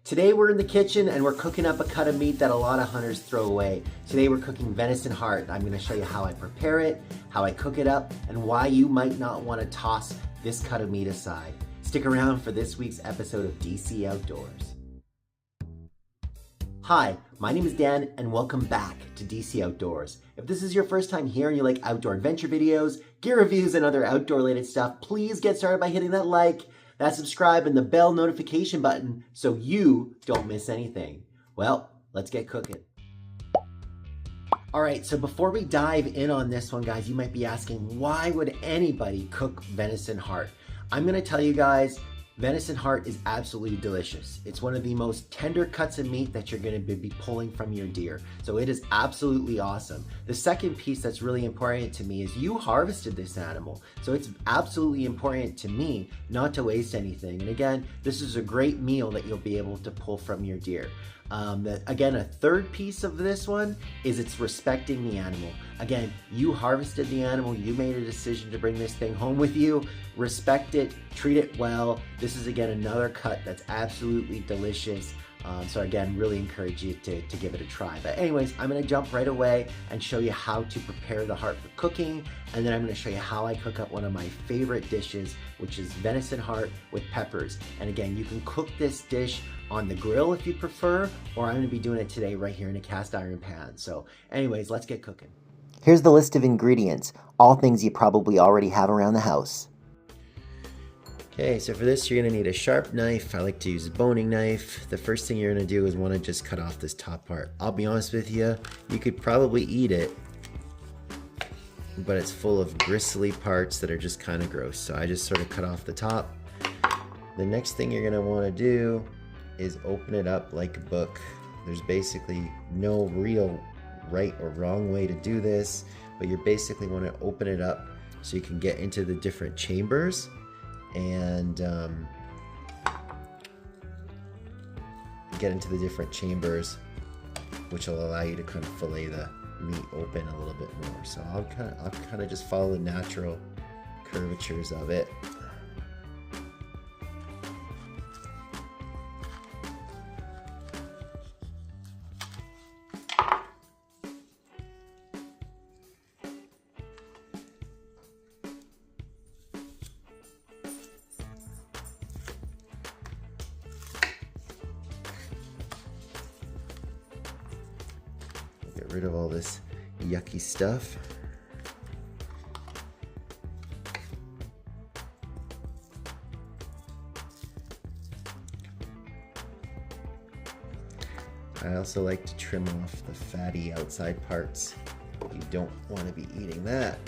Today we're in the kitchen and we're cooking up a cut of meat that a lot of hunters throw away. Today we're cooking venison heart. I'm gonna show you how I prepare it, how I cook it up, and why you might not wanna toss this cut of meat aside. Stick around for this week's episode of DC Outdoors. Hi, my name is Dan and welcome back to DC Outdoors. If this is your first time here and you like outdoor adventure videos, gear reviews, and other outdoor related stuff, please get started by hitting that like, that subscribe, and the bell notification button so you don't miss anything. Well, let's get cooking. All right, so before we dive in on this one, guys, you might be asking, why would anybody cook venison heart? I'm gonna tell you guys, venison heart is absolutely delicious. It's one of the most tender cuts of meat that you're gonna be pulling from your deer. So it is absolutely awesome. The second piece that's really important to me is you harvested this animal. So it's absolutely important to me not to waste anything. And again, this is a great meal that you'll be able to pull from your deer. Again, a third piece of this one is it's respecting the animal. Again, you harvested the animal, you made a decision to bring this thing home with you, respect it, treat it well. This is again another cut that's absolutely delicious. So again, really encourage you to give it a try. But anyways, I'm gonna jump right away and show you how to prepare the heart for cooking. And then I'm gonna show you how I cook up one of my favorite dishes, which is venison heart with peppers. And again, you can cook this dish on the grill if you prefer, or I'm gonna be doing it today right here in a cast iron pan. So anyways, let's get cooking. Here's the list of ingredients, all things you probably already have around the house. Okay, so for this you're gonna need a sharp knife. I like to use a boning knife. The first thing you're gonna do is wanna just cut off this top part. I'll be honest with you, you could probably eat it, but it's full of gristly parts that are just kind of gross. So I just sort of cut off the top. The next thing you're gonna wanna do is open it up like a book. There's basically no real right or wrong way to do this, but you basically wanna open it up so you can get into the different chambers and get into the different chambers, which will allow you to kind of fillet the meat open a little bit more. So I'll kind of just follow the natural curvatures of it. Get rid of all this yucky stuff. I also like to trim off the fatty outside parts. You don't want to be eating that.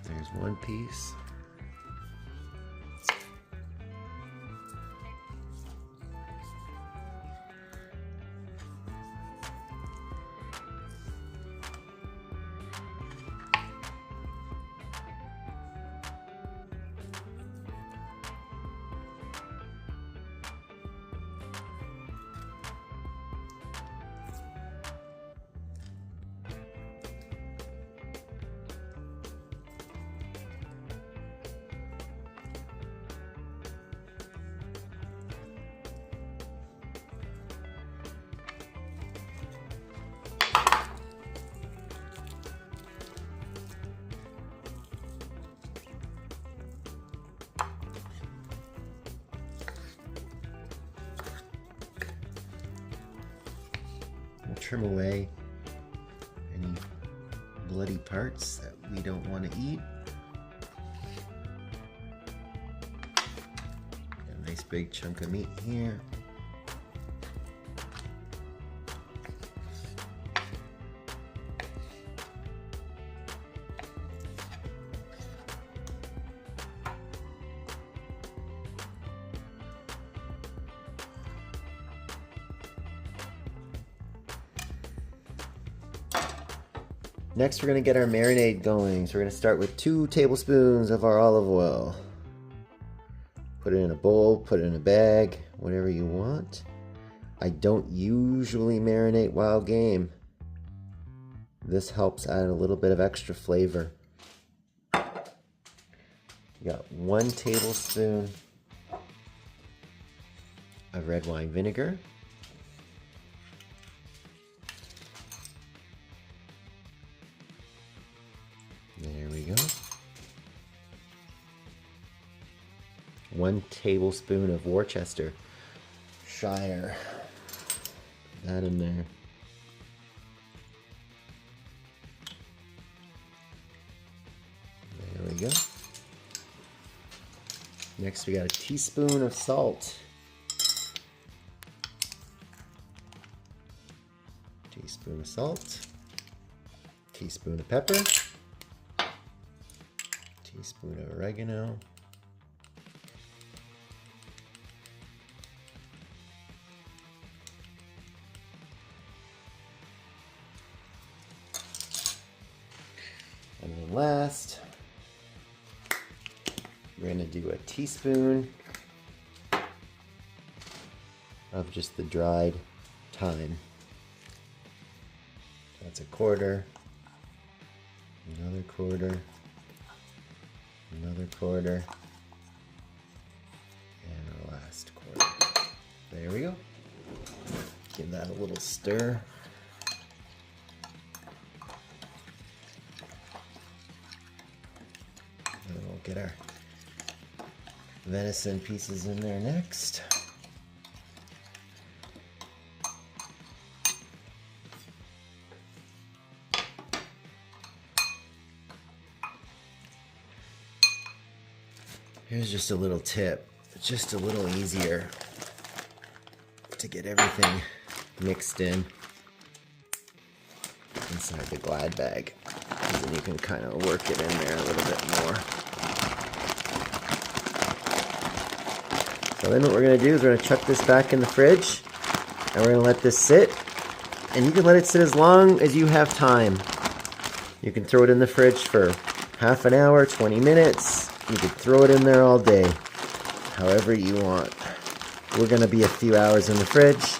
There's one piece. Trim away any bloody parts that we don't want to eat. Got a nice big chunk of meat here. Next, we're going to get our marinade going. So we're going to start with 2 tablespoons of our olive oil. Put it in a bowl, put it in a bag, whatever you want. I don't usually marinate wild game. This helps add a little bit of extra flavor. You got 1 tablespoon of red wine vinegar. There we go. 1 tablespoon of Worcestershire. That in there. There we go. Next we got a teaspoon of salt. Teaspoon of salt. Teaspoon of pepper. Teaspoon of oregano. And then last, we're going to do a teaspoon of just the dried thyme. That's a quarter, another quarter, another quarter, and our last quarter. There we go. Give that a little stir. And then we'll get our venison pieces in there next. Here's just a little tip. It's just a little easier to get everything mixed in inside the Glad bag. And then you can kind of work it in there a little bit more. So then what we're going to do is we're going to chuck this back in the fridge and we're going to let this sit. And you can let it sit as long as you have time. You can throw it in the fridge for half an hour, 20 minutes. You could throw it in there all day, however you want. We're going to be a few hours in the fridge,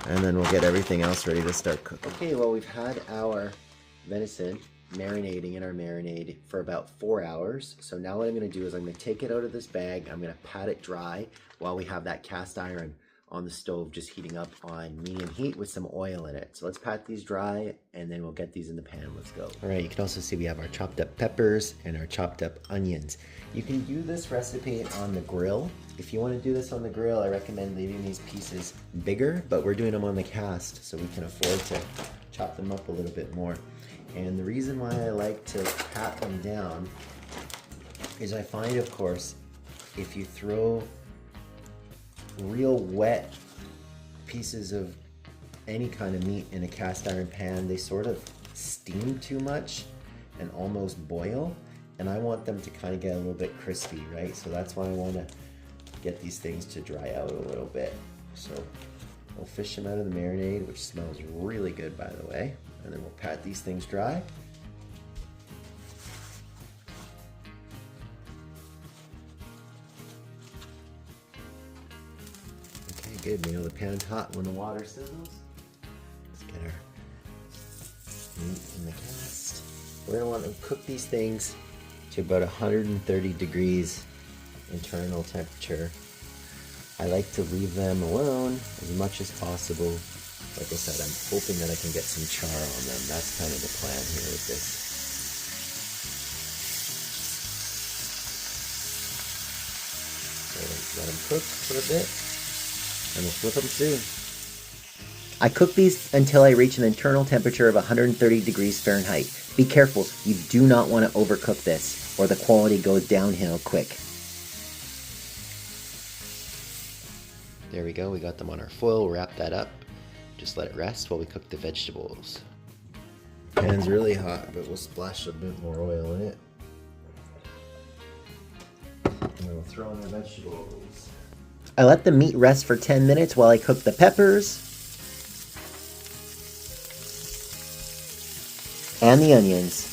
and then we'll get everything else ready to start cooking. Okay, well, we've had our venison marinating in our marinade for about 4 hours. So now what I'm going to do is I'm going to take it out of this bag. I'm going to pat it dry while we have that cast iron on the stove just heating up on medium heat with some oil in it. So let's pat these dry and then we'll get these in the pan. Let's go. All right, you can also see we have our chopped up peppers and our chopped up onions. You can do this recipe on the grill. If you want to do this on the grill, I recommend leaving these pieces bigger, but we're doing them on the cast so we can afford to chop them up a little bit more. And the reason why I like to pat them down is I find, of course, if you throw real wet pieces of any kind of meat in a cast iron pan, they sort of steam too much and almost boil, and I want them to kind of get a little bit crispy, right? So that's why I want to get these things to dry out a little bit. So we'll fish them out of the marinade, which smells really good, by the way, and then we'll pat these things dry. Good, you know the pan's hot when the water sizzles. Let's get our meat in the cast. We're gonna want to cook these things to about 130 degrees internal temperature. I like to leave them alone as much as possible. Like I said, I'm hoping that I can get some char on them. That's kind of the plan here with this. So let them cook for a bit. And we'll flip them soon. I cook these until I reach an internal temperature of 130 degrees Fahrenheit. Be careful, you do not want to overcook this, or the quality goes downhill quick. There we go, we got them on our foil, we'll wrap that up. Just let it rest while we cook the vegetables. Pan's really hot, but we'll splash a bit more oil in it. And we'll throw in the vegetables. I let the meat rest for 10 minutes while I cook the peppers and the onions.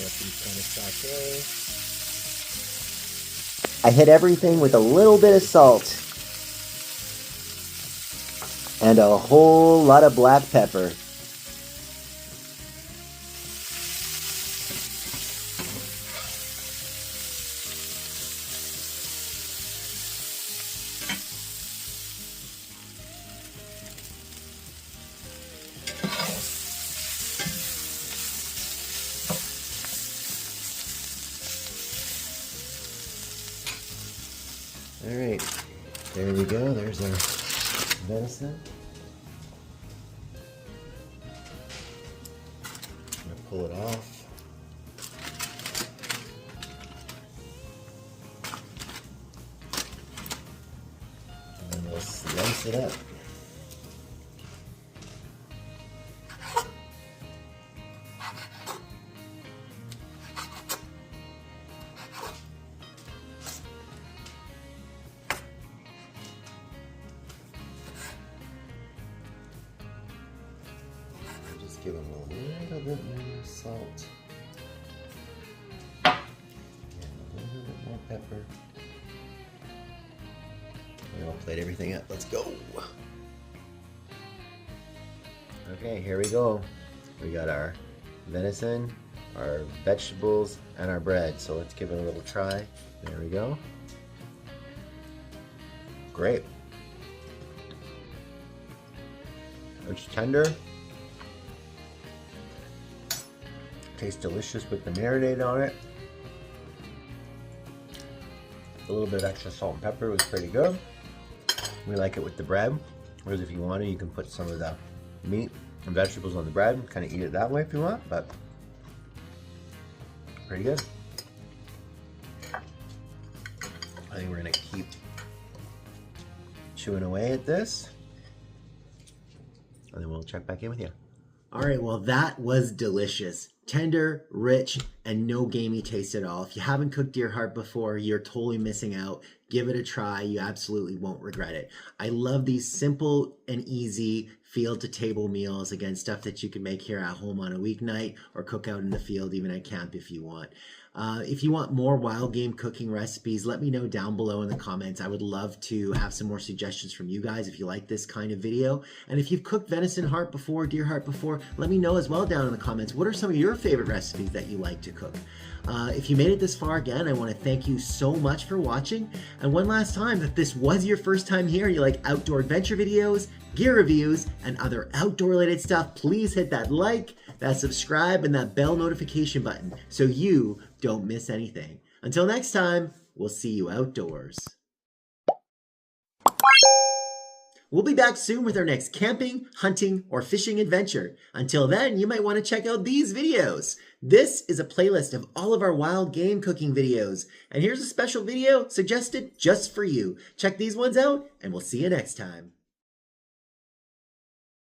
Let these kind of saute. I hit everything with a little bit of salt and a whole lot of black pepper. All right, there we go. There's our venison. I'm gonna pull it off. And then we'll slice it up. Give them a little bit more salt and a little bit more pepper. And I'll plate everything up. Let's go. Okay, here we go. We got our venison, our vegetables, and our bread. So let's give it a little try. There we go. Great. It's tender. Tastes delicious with the marinade on it. A little bit of extra salt and pepper was pretty good. We like it with the bread. Whereas if you want to, you can put some of the meat and vegetables on the bread. Kind of eat it that way if you want, but pretty good. I think we're gonna keep chewing away at this, and then we'll check back in with you. All right, well, that was delicious. Tender, rich, and no gamey taste at all. If you haven't cooked deer heart before, you're totally missing out. Give it a try. You absolutely won't regret it. I love these simple and easy field to table meals. Again, stuff that you can make here at home on a weeknight or cook out in the field, even at camp if you want. If you want more wild game cooking recipes, let me know down below in the comments. I would love to have some more suggestions from you guys if you like this kind of video. And if you've cooked venison heart before, deer heart before, let me know as well down in the comments. What are some of your favorite recipes that you like to cook? If you made it this far, again, I want to thank you so much for watching. And one last time, if this was your first time here and you like outdoor adventure videos, gear reviews, and other outdoor related stuff, please hit that like, that subscribe, and that bell notification button so you don't miss anything. Until next time, we'll see you outdoors. We'll be back soon with our next camping, hunting, or fishing adventure. Until then, you might want to check out these videos. This is a playlist of all of our wild game cooking videos. And here's a special video suggested just for you. Check these ones out, and we'll see you next time.